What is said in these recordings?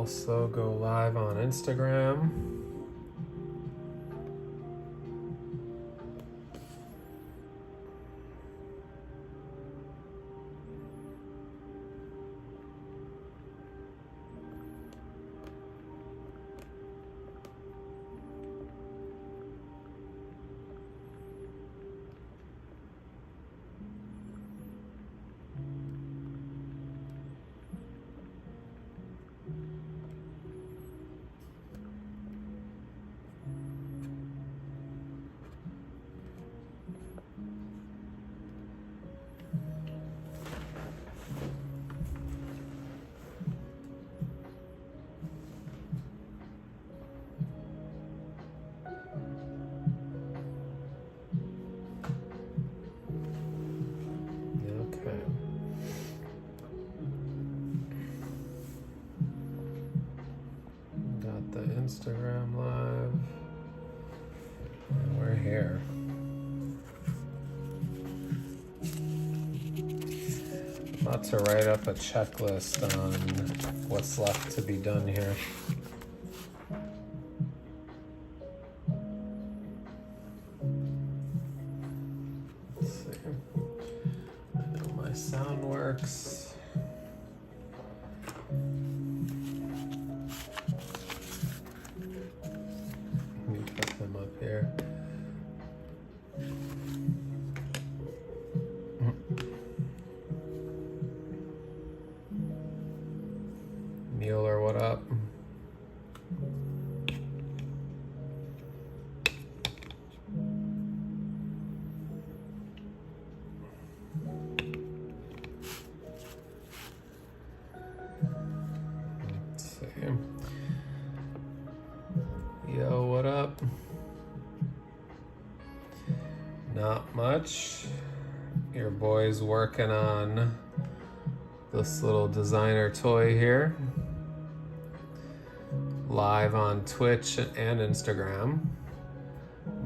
also go live on Instagram. Instagram live, and we're here. I'm about to write up a checklist on what's left to be done here. Let's see. I know my sound works. Here. Mueller, what up? Let's see. Yo, what up? Not much. Your boy's working on this little designer toy here. Live on Twitch and Instagram.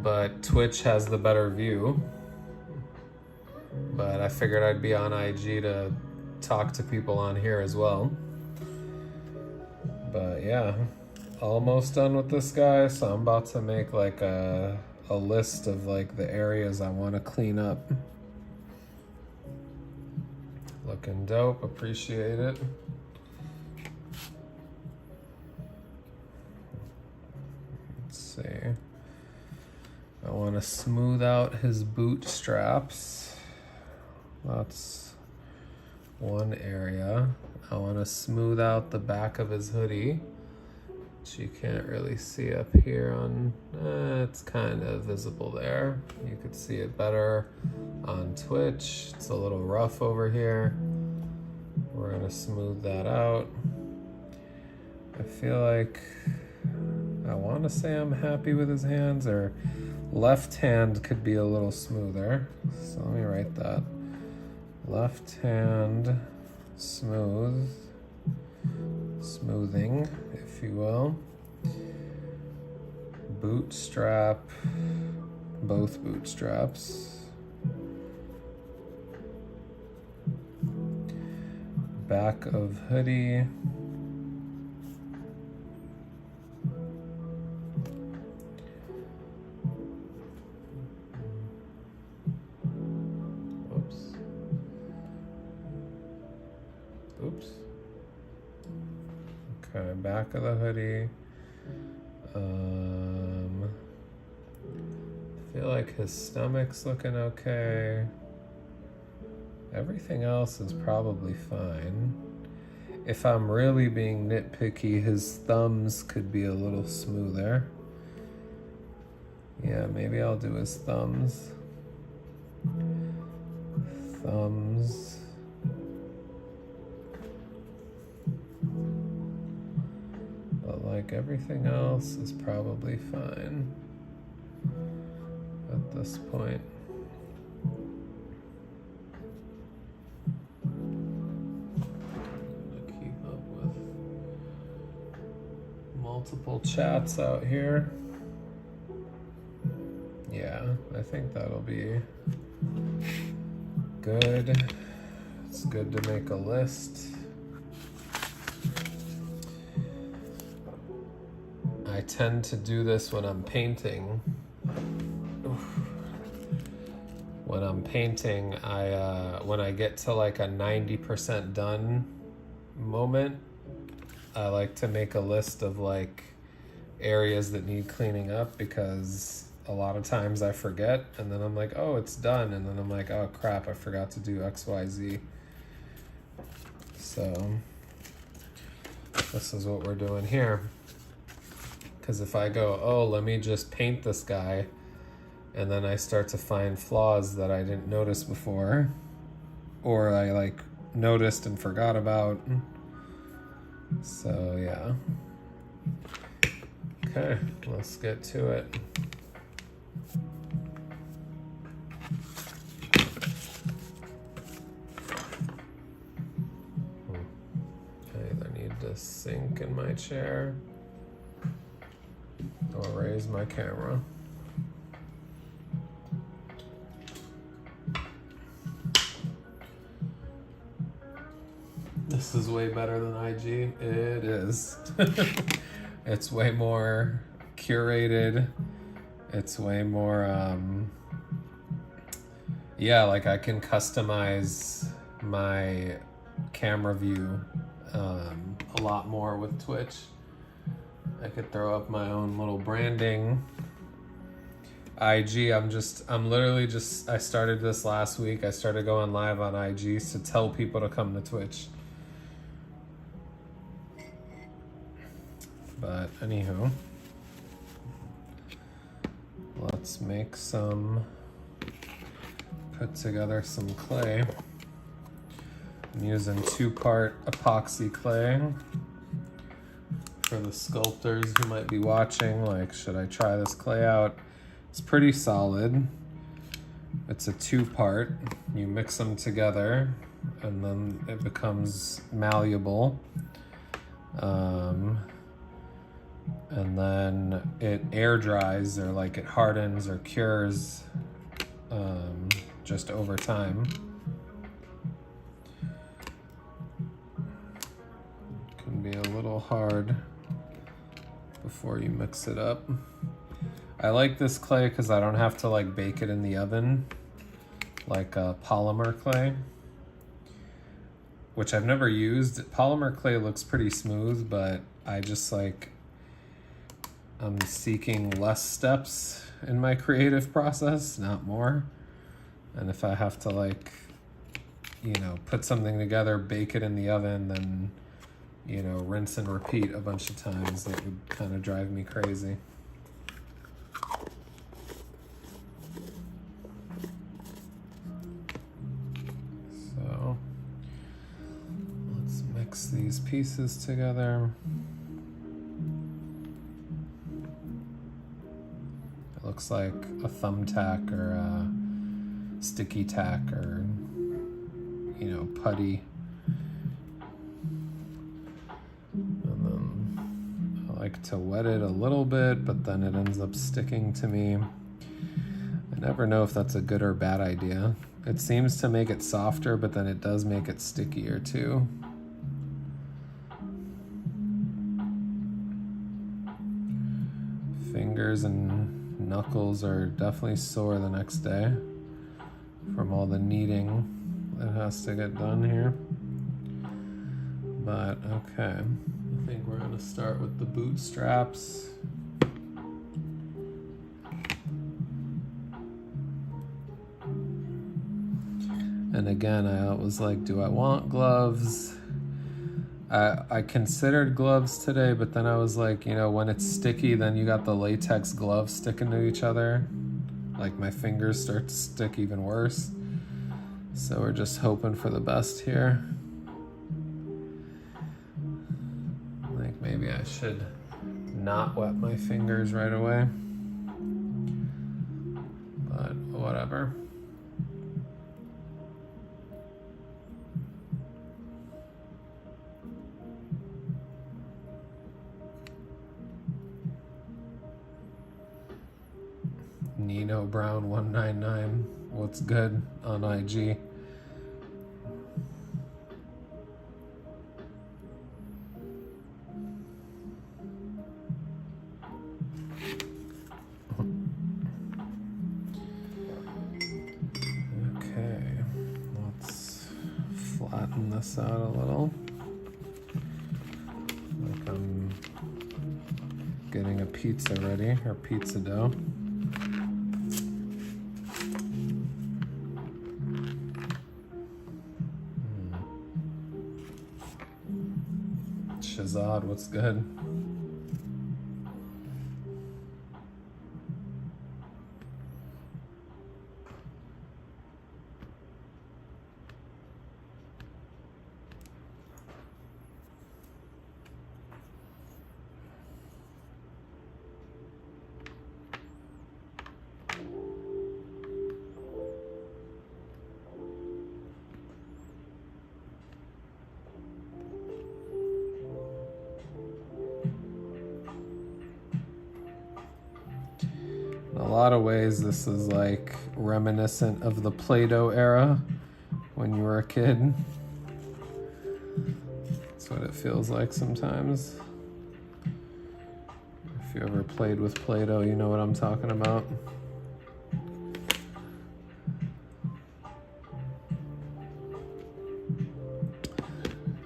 But Twitch has the better view. But I figured I'd be on IG to talk to people on here as well. But yeah, almost done with this guy. So I'm about to make like a list of like the areas I want to clean up. Looking dope, appreciate it. Let's see. I want to smooth out his boot straps. That's one area. I want to smooth out the back of his hoodie. You can't really see up here on, it's kind of visible there. You could see it better on Twitch. It's a little rough over here. We're gonna smooth that out. I feel like, I wanna say I'm happy with his hands, or left hand could be a little smoother. So let me write that. Left hand, smoothing, if you will. Bootstrap, both bootstraps. Back of hoodie. Oops. Okay, back of the hoodie. I feel like his stomach's looking okay. Everything else is probably fine. If I'm really being nitpicky, his thumbs could be a little smoother. Yeah, maybe I'll do his thumbs. But like everything else is probably fine at this point. Keep up with multiple chats out here. Yeah, I think that'll be good. It's good to make a list. I tend to do this when I'm painting. When I'm painting, when I get to like a 90% done moment, I like to make a list of like areas that need cleaning up, because a lot of times I forget, and then I'm like, oh, it's done, and then I'm like, oh crap, I forgot to do XYZ. So this is what we're doing here. Because if I go, oh, let me just paint this guy, and then I start to find flaws that I didn't notice before, or I like noticed and forgot about. So yeah. Okay, let's get to it. I either need to sink in my chair or raise my camera. This is way better than IG. It is. It's way more curated. It's way more, yeah, like I can customize my camera view a lot more with Twitch. I could throw up my own little branding. IG, I'm literally just, I started this last week. I started going live on IG to tell people to come to Twitch. But anywho, let's make put together some clay. I'm using 2-part epoxy clay. For the sculptors who might be watching, like, should I try this clay out? It's pretty solid. It's a 2-part. You mix them together and then it becomes malleable. And then it air dries, or like it hardens or cures just over time. Can be a little hard before you mix it up. I like this clay because I don't have to like bake it in the oven like a polymer clay, which I've never used. Polymer clay looks pretty smooth, but I just like, I'm seeking less steps in my creative process, not more. And if I have to like, you know, put something together, bake it in the oven, then, you know, rinse and repeat a bunch of times, that would kind of drive me crazy. So let's mix these pieces together. Looks like a thumbtack or a sticky tack, or, you know, putty. And then I like to wet it a little bit, but then it ends up sticking to me. I never know if that's a good or bad idea. It seems to make it softer, but then it does make it stickier too. Fingers and knuckles are definitely sore the next day from all the kneading that has to get done here. But okay, I think we're gonna start with the bootstraps. And again, I was like, do I want gloves? I considered gloves today, but then I was like, you know, when it's sticky, then you got the latex gloves sticking to each other. Like my fingers start to stick even worse. So we're just hoping for the best here. Like maybe I should not wet my fingers right away. But whatever. Nino Brown 199, what's good on IG? this out a little. Like I'm getting a pizza ready, or pizza dough. Shazad, what's good? In a lot of ways, this is like reminiscent of the Play-Doh era when you were a kid. That's what it feels like sometimes. If you ever played with Play-Doh, you know what I'm talking about.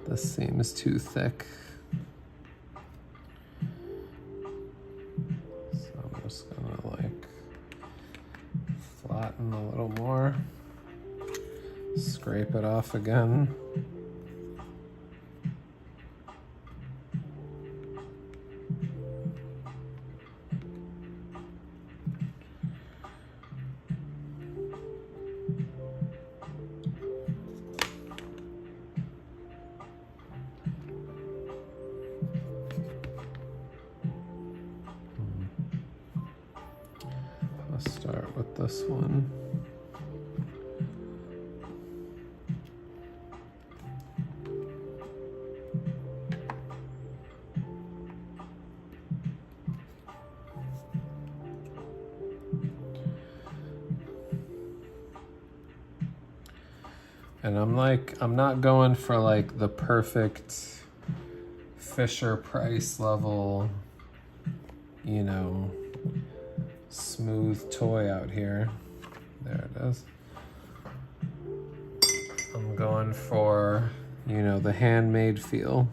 This seems too thick. Flatten a little more, scrape it off again. Let's start with this one. And I'm not going for like the perfect Fisher Price level, you know, smooth toy out here. There it is. I'm going for, you know, the handmade feel.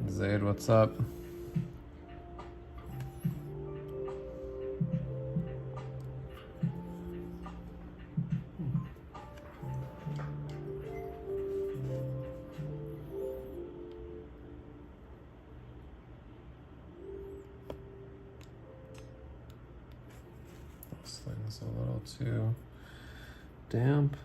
Zaid, what's up? This thing's a little too damp.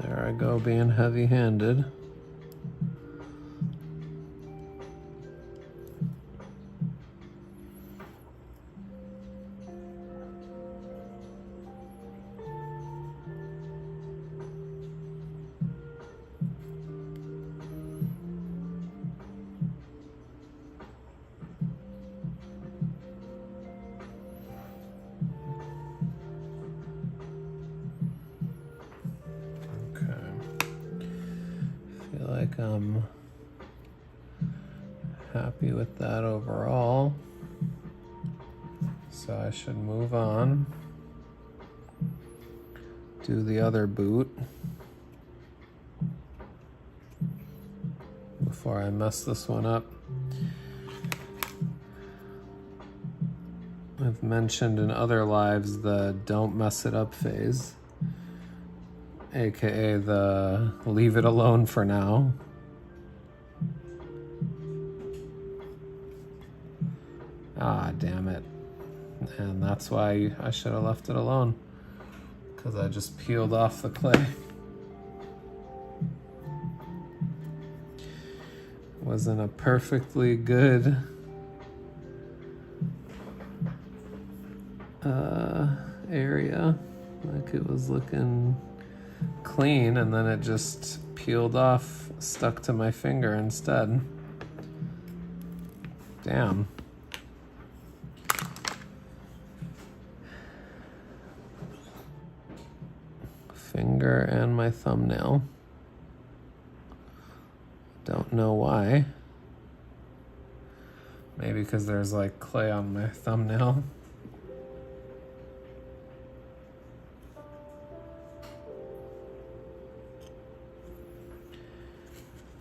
There I go, being heavy-handed. I'm happy with that overall. So I should move on. Do the other boot before I mess this one up. I've mentioned in other lives the don't mess it up phase, aka the leave it alone for now. Ah, damn it. And that's why I should have left it alone, because I just peeled off the clay. Wasn't a perfectly good area. Like it was looking clean, and then it just peeled off, stuck to my finger instead. Damn. Finger and my thumbnail. Don't know why. Maybe because there's like clay on my thumbnail.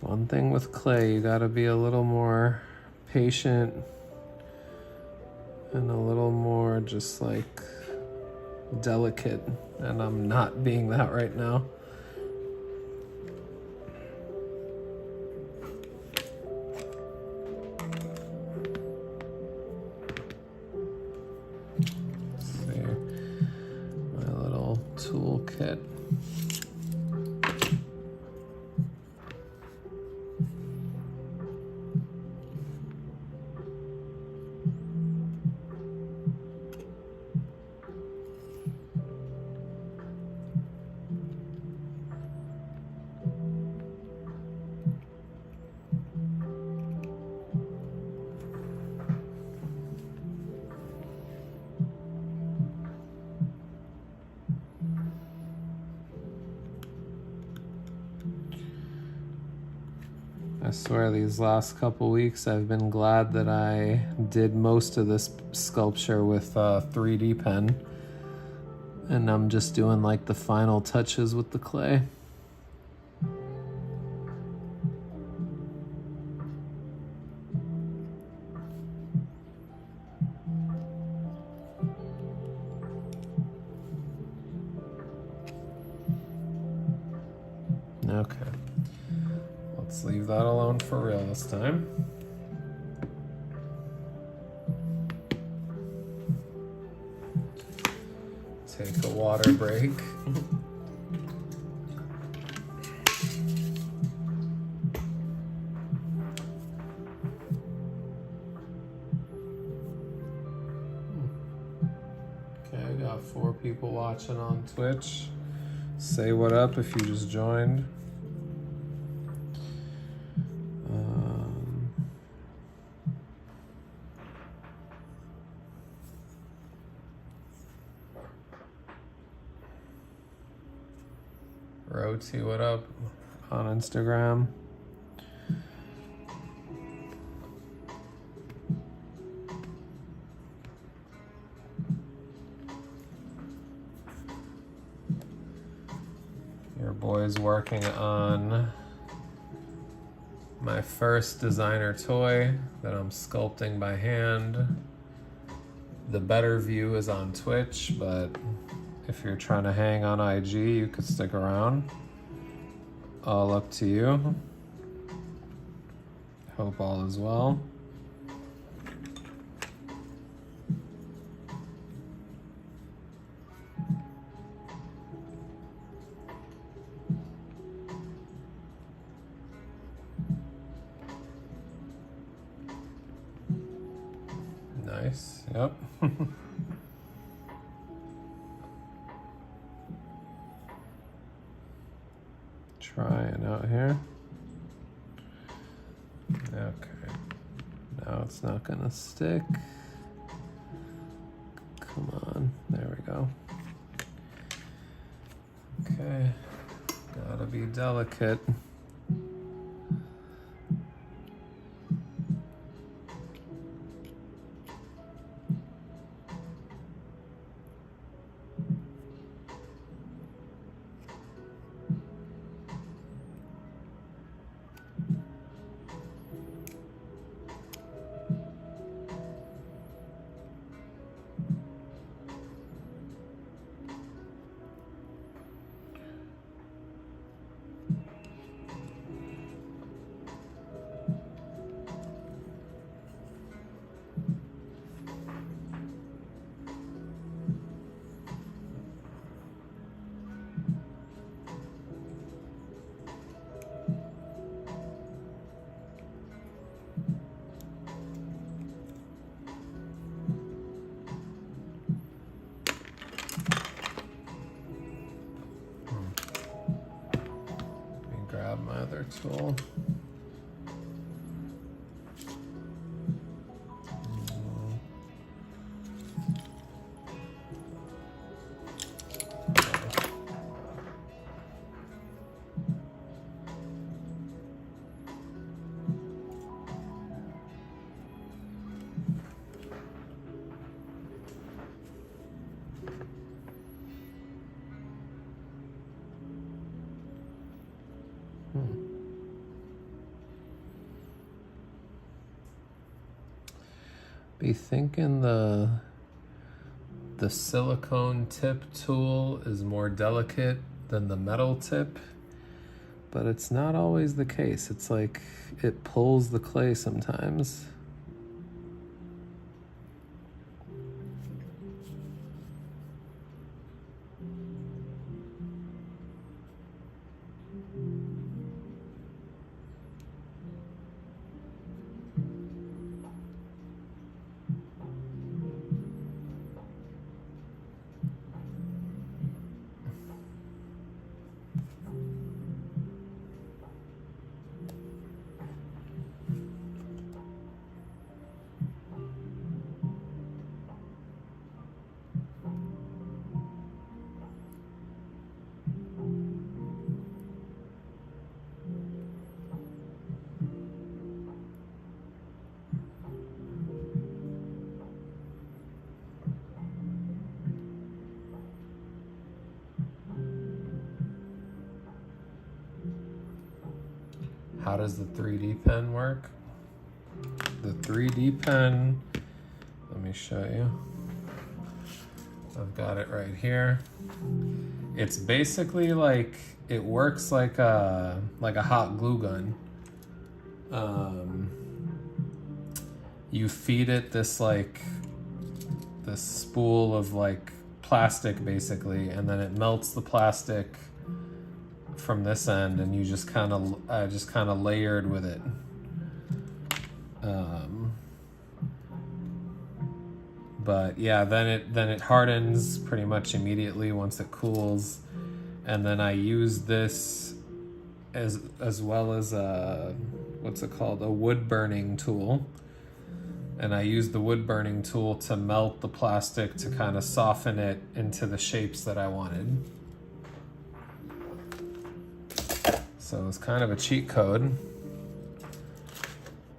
One thing with clay, you gotta be a little more patient and a little more just like delicate, and I'm not being that right now. Let's see, my little toolkit. I swear these last couple weeks I've been glad that I did most of this sculpture with 3D pen, and I'm just doing like the final touches with the clay. Okay. Let's leave that alone for real this time. Take a water break. Okay, I got 4 people watching on Twitch. Say what up if you just joined. Roti, what up on Instagram? Your boy's working on my first designer toy that I'm sculpting by hand. The better view is on Twitch, but if you're trying to hang on IG, you could stick around. All up to you. Hope all is well. Nice, yep. Trying out here. Okay. Now it's not gonna stick. Come on, there we go. Okay, gotta be delicate. tool. Be thinking the silicone tip tool is more delicate than the metal tip, but it's not always the case. It's like it pulls the clay sometimes. How does the 3D pen work? The 3D pen, let me show you. I've got it right here. It's basically like, it works like a hot glue gun. You feed it this spool of like plastic basically, and then it melts the plastic from this end, and you just kind of layered with it. But yeah, then it hardens pretty much immediately once it cools, and then I use this as well as a wood burning tool, and I use the wood burning tool to melt the plastic to kind of soften it into the shapes that I wanted. So it was kind of a cheat code.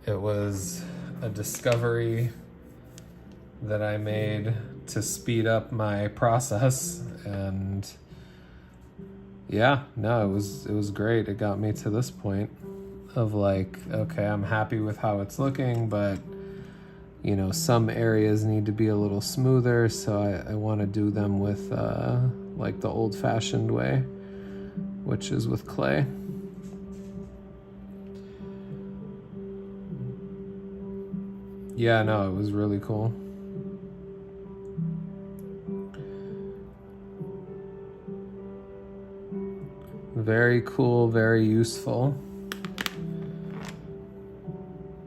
It was a discovery that I made to speed up my process, and yeah, no, it was great. It got me to this point of like, okay, I'm happy with how it's looking, but you know, some areas need to be a little smoother, so I want to do them with like the old-fashioned way, which is with clay. Yeah, no, it was really cool. Very cool, very useful.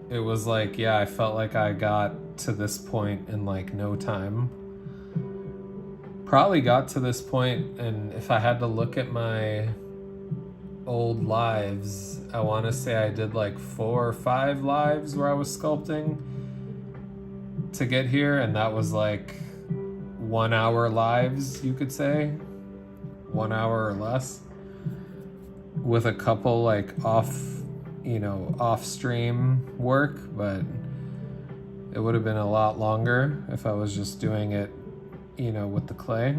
It was like, yeah, I felt like I got to this point in like no time. Probably got to this point, and if I had to look at my old lives, I want to say I did like 4 or 5 lives where I was sculpting to get here, and that was like 1 hour lives, you could say, 1 hour or less, with a couple like off stream work, but it would have been a lot longer if I was just doing it, with the clay.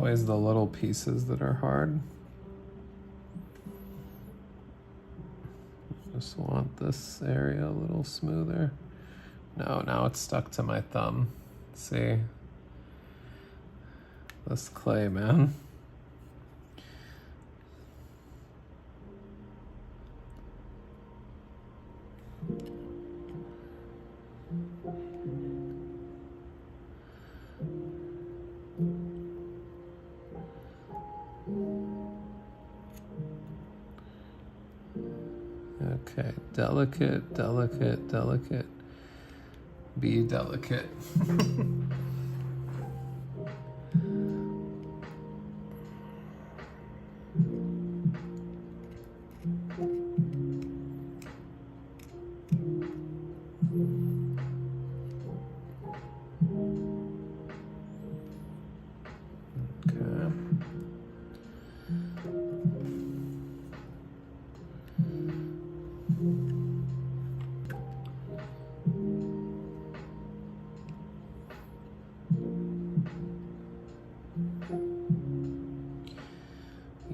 always the little pieces that are hard. Just want this area a little smoother. No, now it's stuck to my thumb. See? This clay, man. Okay, delicate, delicate, delicate. Be delicate.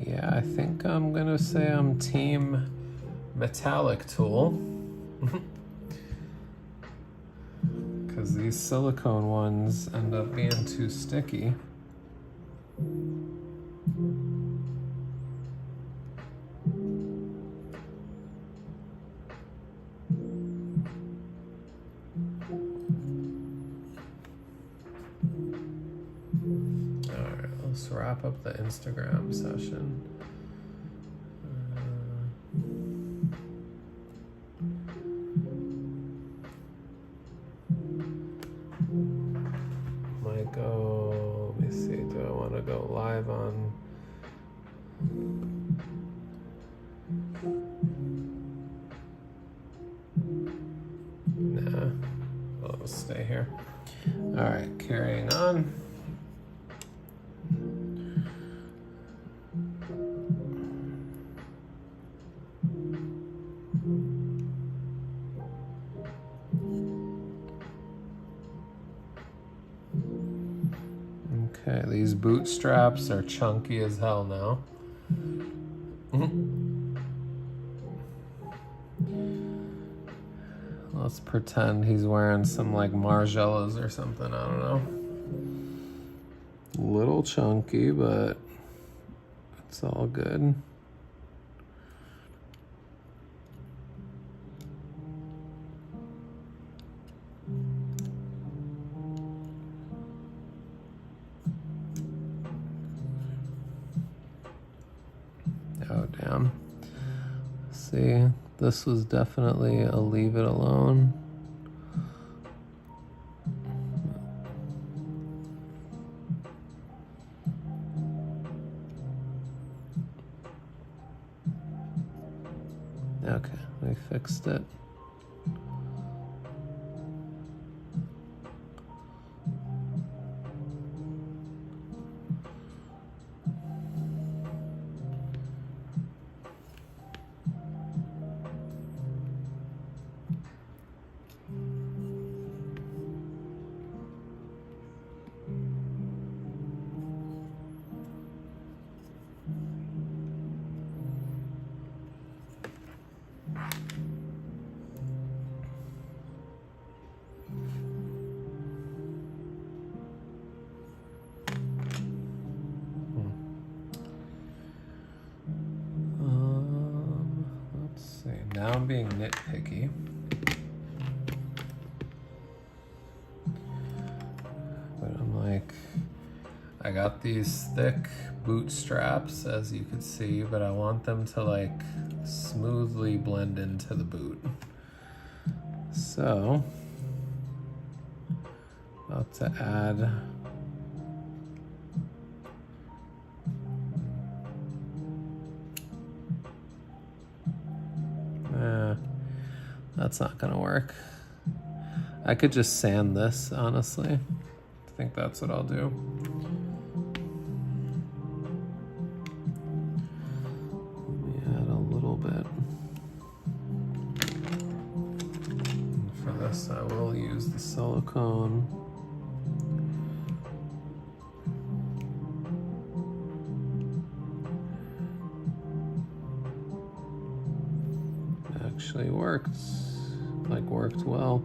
Yeah, I think I'm gonna say I'm team metallic tool. Because these silicone ones end up being too sticky. Alright, let's wrap up the Instagram session. Might go, let me see, do I want to go live on? Nah, I'll stay here. All right, carrying on. Okay, these bootstraps are chunky as hell now. Let's pretend he's wearing some like Margielas or something, I don't know. Little chunky, but it's all good. Oh, damn. See, this was definitely a leave it alone. Okay, we fixed it. Now I'm being nitpicky. But I'm like, I got these thick bootstraps, as you could see, but I want them to like smoothly blend into the boot. So, about to add that's not gonna work. I could just sand this, honestly. I think that's what I'll do. Let me add a little bit. And for this, I will use the silicone. actually worked, like worked well.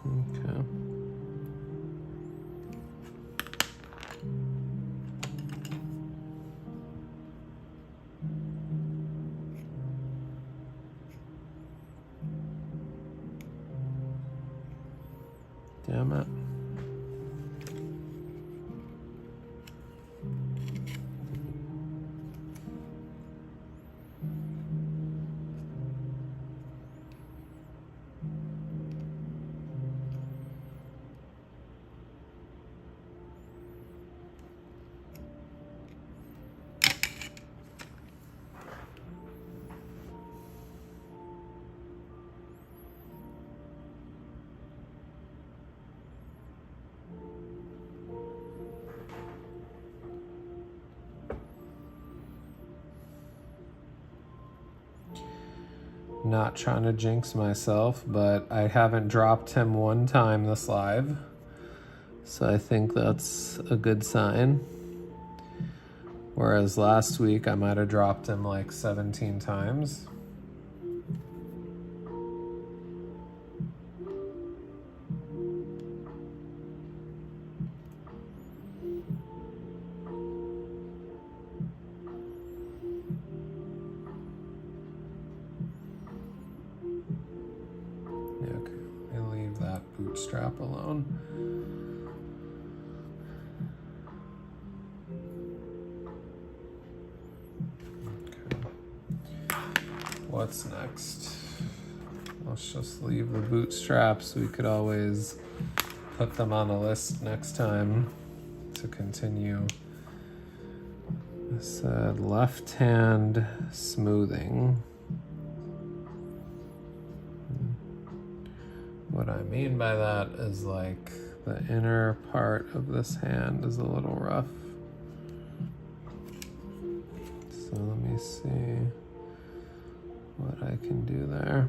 Okay. Damn it. Not trying to jinx myself, but I haven't dropped him one time this live. So I think that's a good sign. Whereas last week I might have dropped him like 17 times. Okay, I'll leave that bootstrap alone. What's next? Let's just leave the bootstraps. We could always put them on a list next time to continue. I said left hand smoothing. What I mean by that is like the inner part of this hand is a little rough. So let me see what I can do there.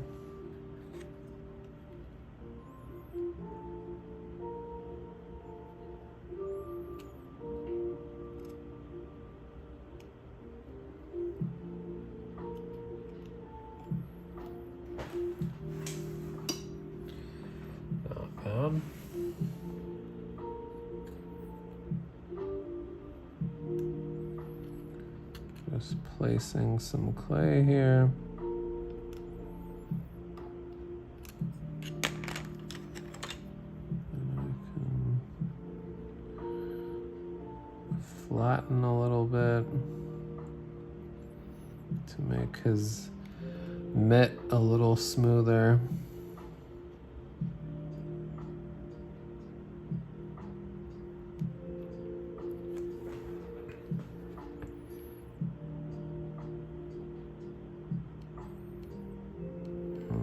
Not bad. Just placing some clay here. Flatten a little bit to make his mitt a little smoother.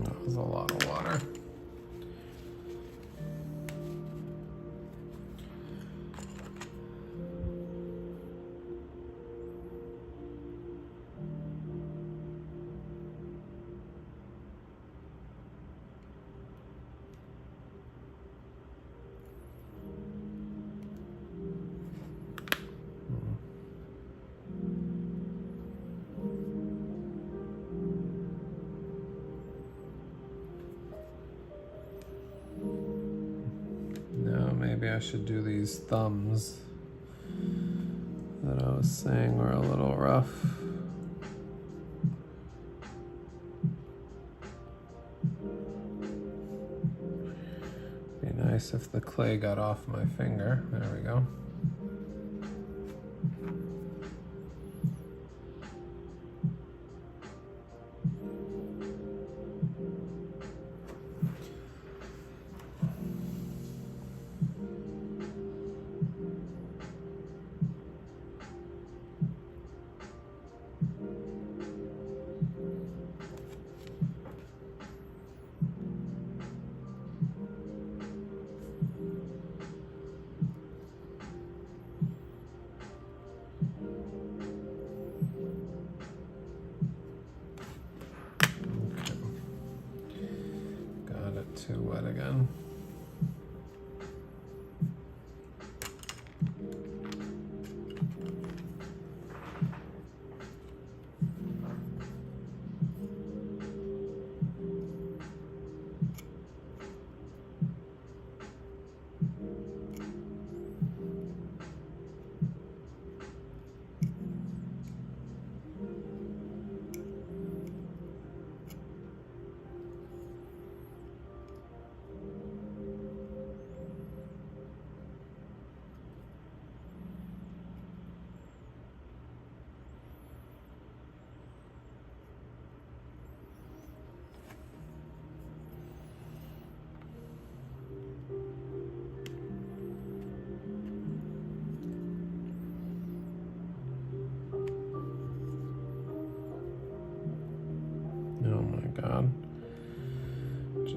That was a lot of water. Maybe I should do these thumbs that I was saying were a little rough. Be nice if the clay got off my finger. There we go.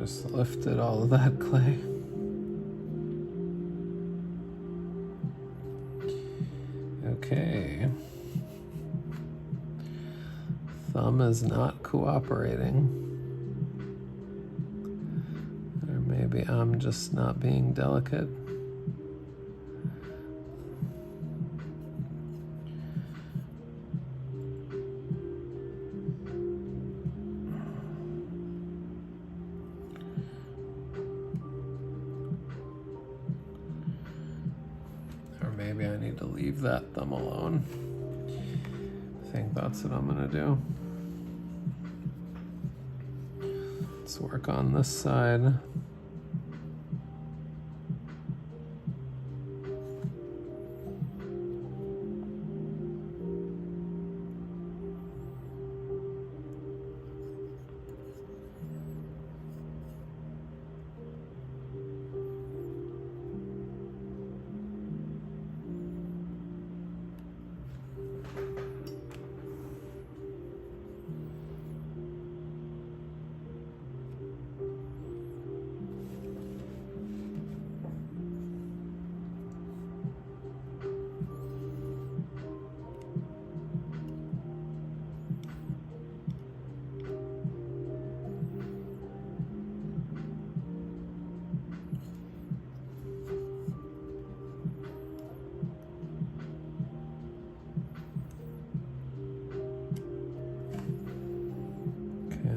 just lifted all of that clay. Okay. Thumb is not cooperating. Or maybe I'm just not being delicate. Or maybe I need to leave that thumb alone. I think that's what I'm gonna do. Let's work on this side.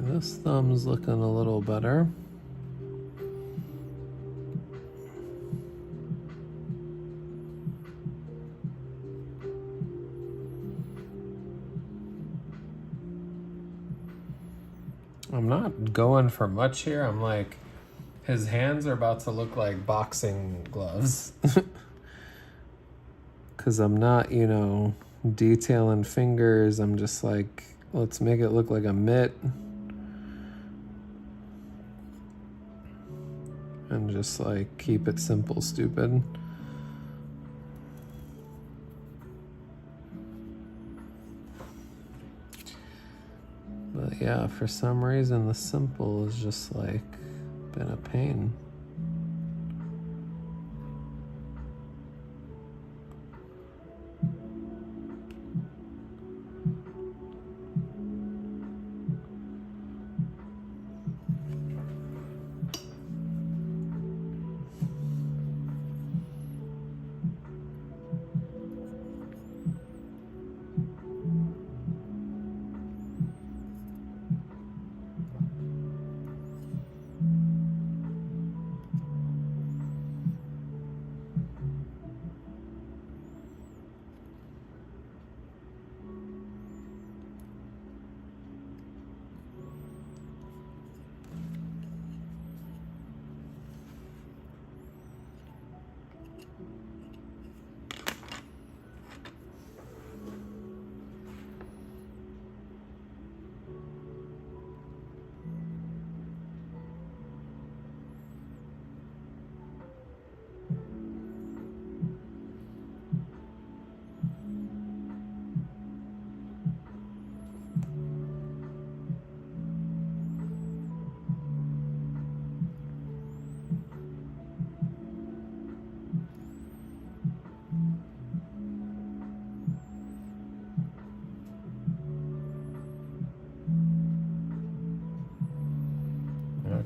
This thumb's looking a little better. I'm not going for much here. I'm like, his hands are about to look like boxing gloves. Because I'm not, you know, detailing fingers. I'm just like, let's make it look like a mitt. And just like keep it simple, stupid. But yeah, for some reason the simple is just like been a pain.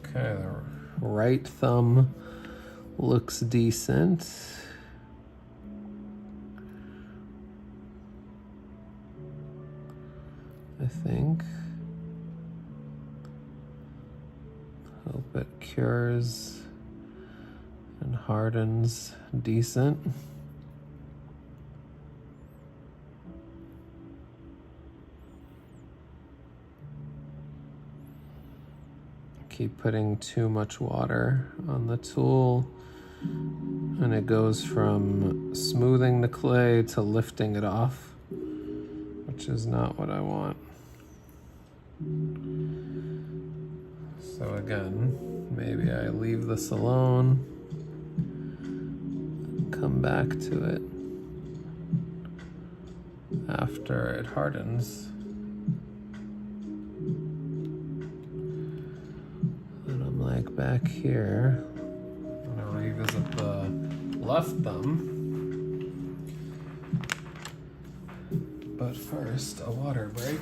Okay, the right thumb looks decent. I think. Hope it cures and hardens decent. Keep putting too much water on the tool and it goes from smoothing the clay to lifting it off, which is not what I want. So again, maybe I leave this alone, come back to it after it hardens. Like back here, I'm gonna revisit the left thumb. But first, a water break.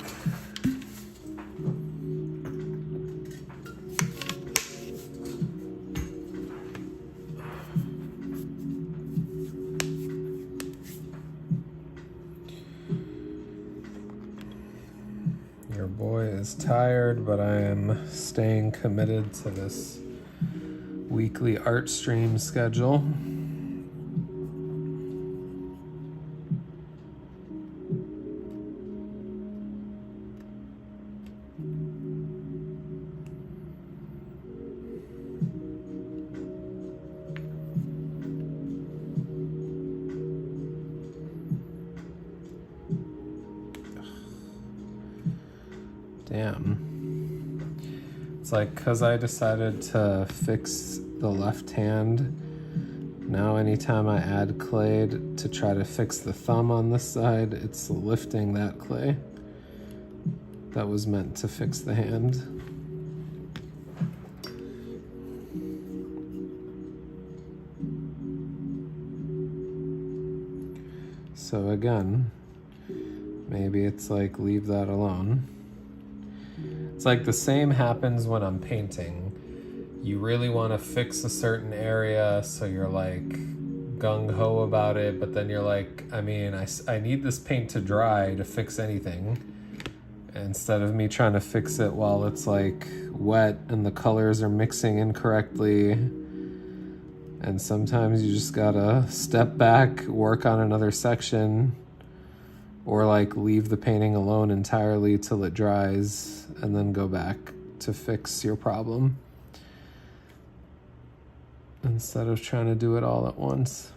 Your boy is tired, but I am staying committed to this weekly art stream schedule. Damn. It's like, because I decided to fix the left hand, now anytime I add clay to try to fix the thumb on this side, it's lifting that clay that was meant to fix the hand. So again, maybe it's like, leave that alone. It's like the same happens when I'm painting. You really want to fix a certain area, so you're like gung-ho about it, but then you're like, I mean, I need this paint to dry to fix anything, instead of me trying to fix it while it's like wet and the colors are mixing incorrectly. And sometimes you just gotta step back, work on another section, or like leave the painting alone entirely till it dries and then go back to fix your problem, instead of trying to do it all at once.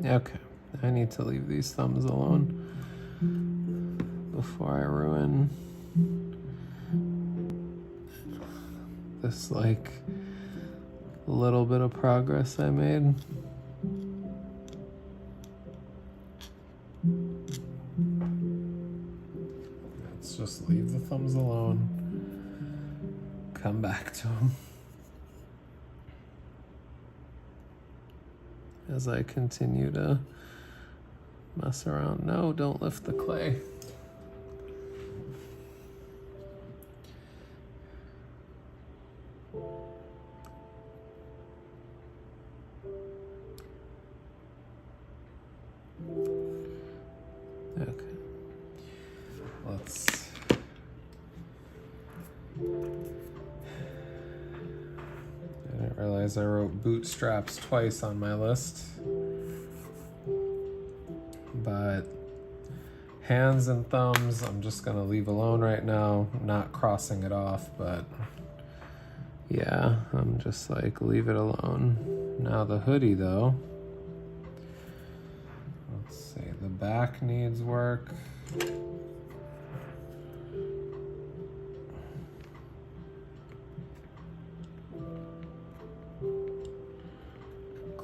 Okay, I need to leave these thumbs alone before I ruin this like little bit of progress I made. Let's just leave the thumbs alone, come back to them as I continue to mess around. No, don't lift the clay. Okay. Let's I didn't realize I wrote bootstraps twice on my list. But hands and thumbs, I'm just gonna leave alone right now. I'm not crossing it off, but yeah, I'm just like, leave it alone. Now the hoodie though. Let's see, the back needs work.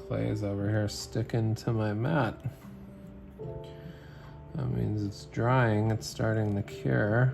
clay's over here sticking to my mat. That means it's drying, it's starting to cure.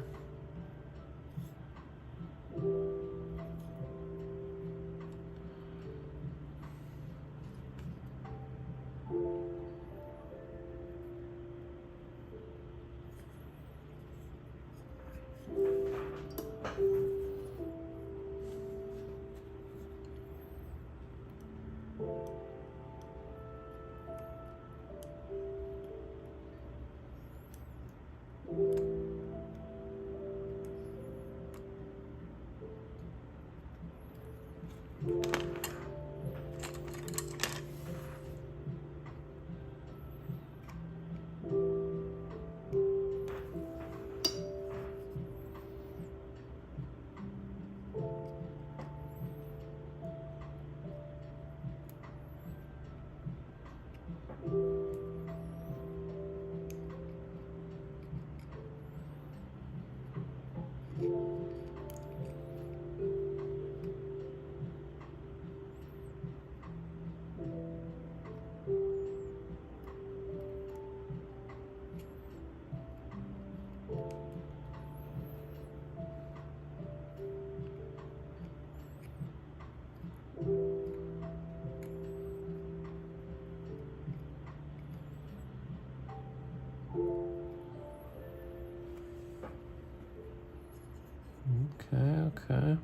Okay.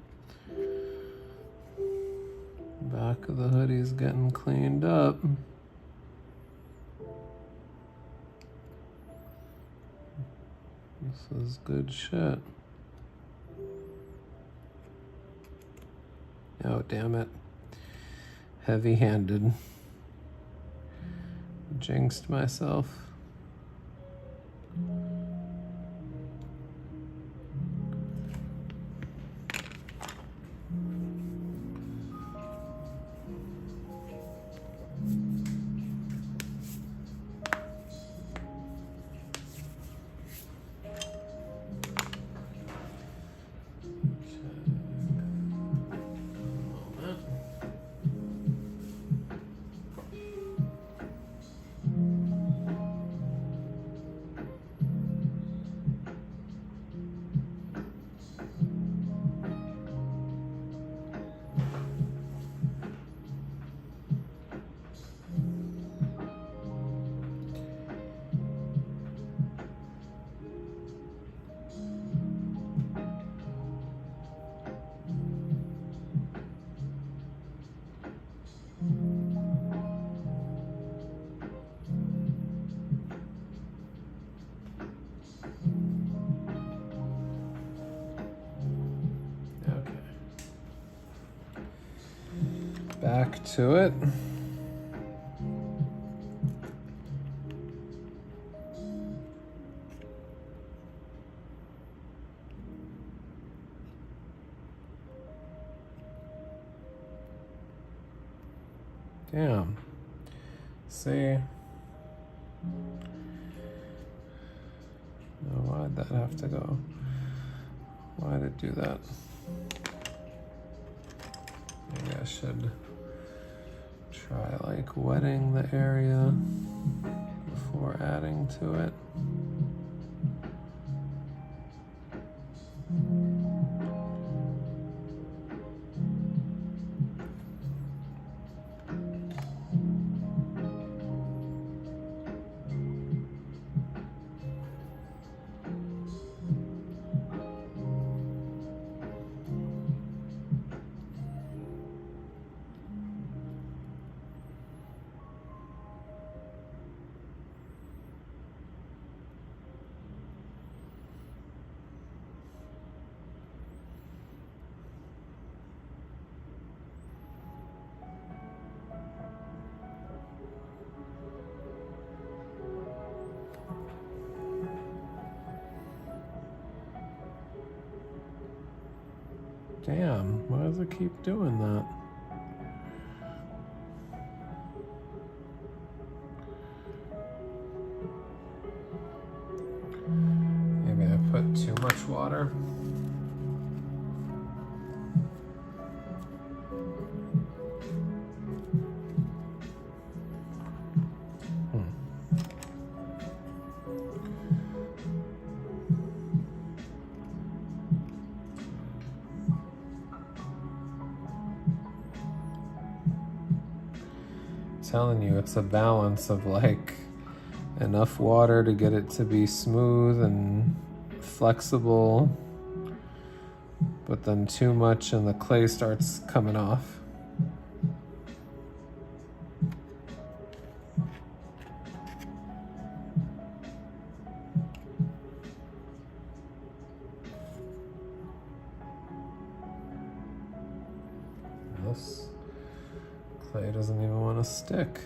Back of the hoodie's getting cleaned up. This is good shit. Oh, damn it. Heavy-handed. Jinxed myself. Back to it. Damn. See? Now, why'd that have to go? Why'd it do that? Maybe I should try like wetting the area before adding to it. Damn, why does it keep doing that? Maybe I put too much water. telling you, it's a balance of like enough water to get it to be smooth and flexible, but then too much and the clay starts coming off. This clay doesn't even want to stick.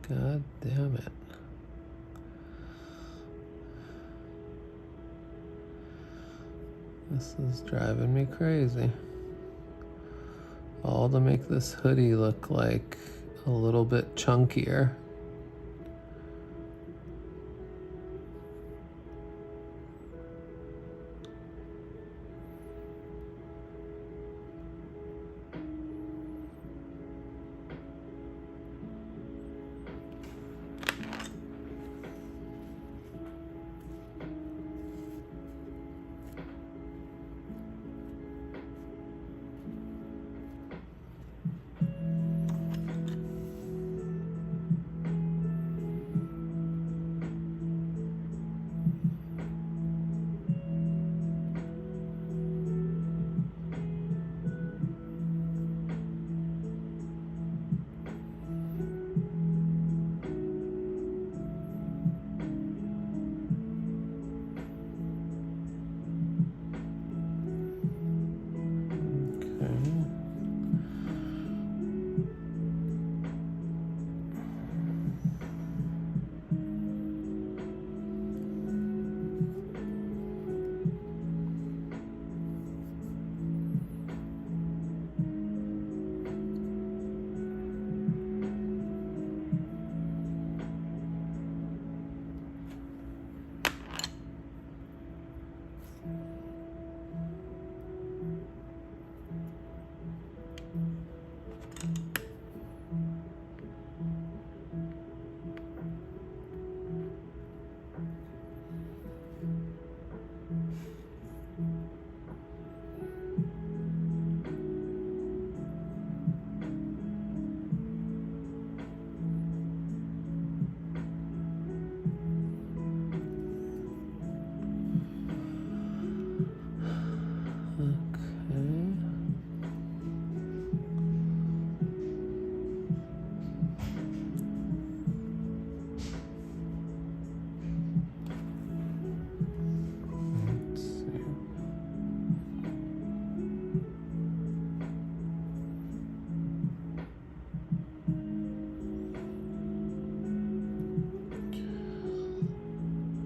God damn it. This is driving me crazy. All to make this hoodie look like a little bit chunkier.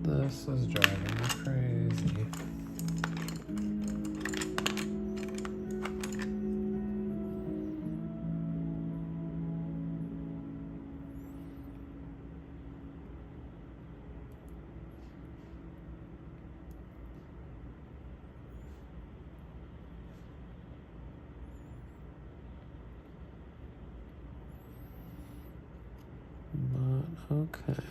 This is driving me crazy. But okay.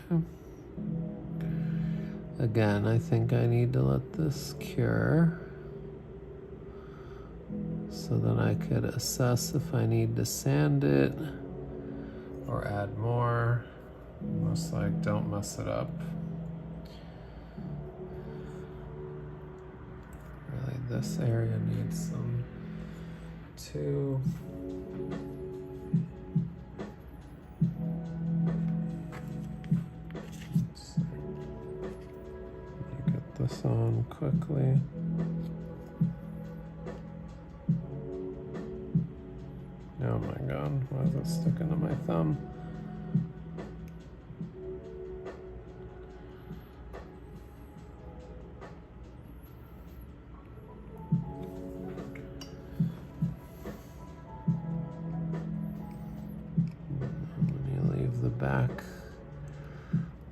Again, I think I need to let this cure so then I could assess if I need to sand it or add more. Most like, don't mess it up. Really, this area needs some too. This on them quickly. Oh my god, why is it sticking to my thumb?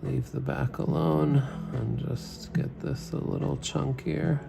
Leave the back alone and just get this a little chunkier.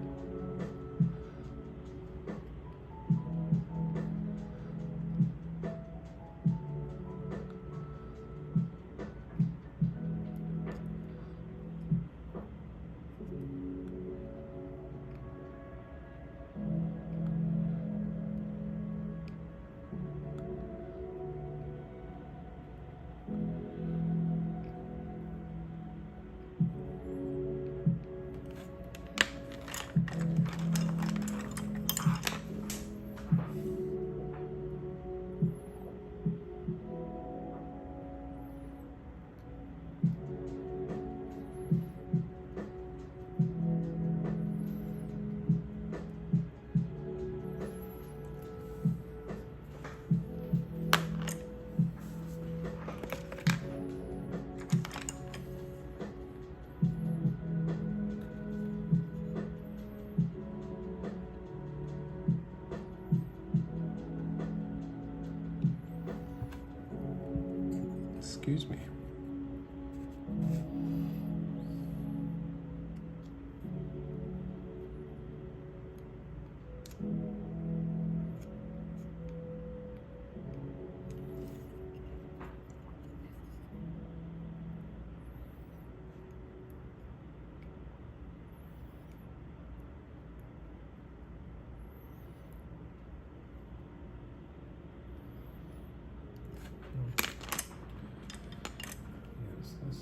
Excuse me.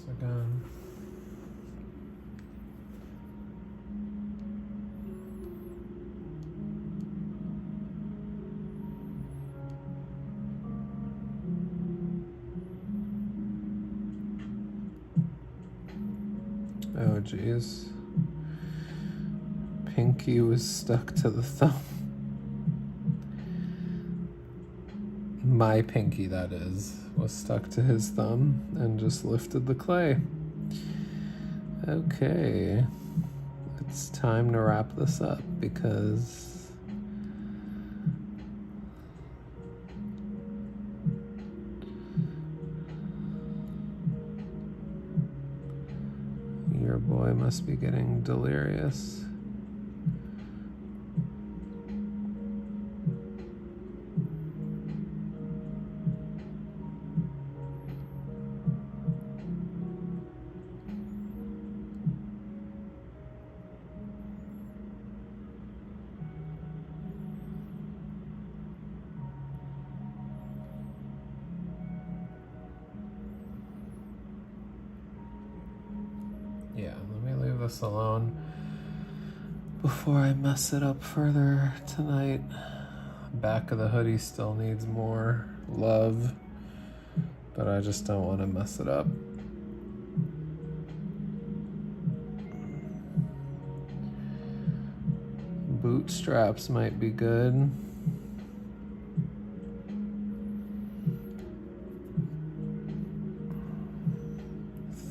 Again. Oh geez. Pinky was stuck to the thumb. My pinky, that is, was stuck to his thumb and just lifted the clay. Okay, it's time to wrap this up because your boy must be getting delirious. Yeah, let me leave this alone before I mess it up further tonight. Back of the hoodie still needs more love, but I just don't want to mess it up. Bootstraps might be good.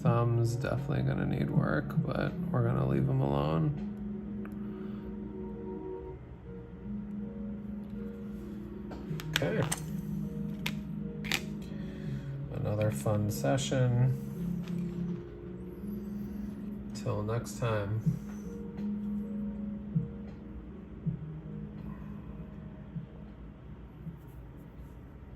Thumb's definitely gonna need work, but we're gonna leave them alone. Okay. Another fun session. Till next time.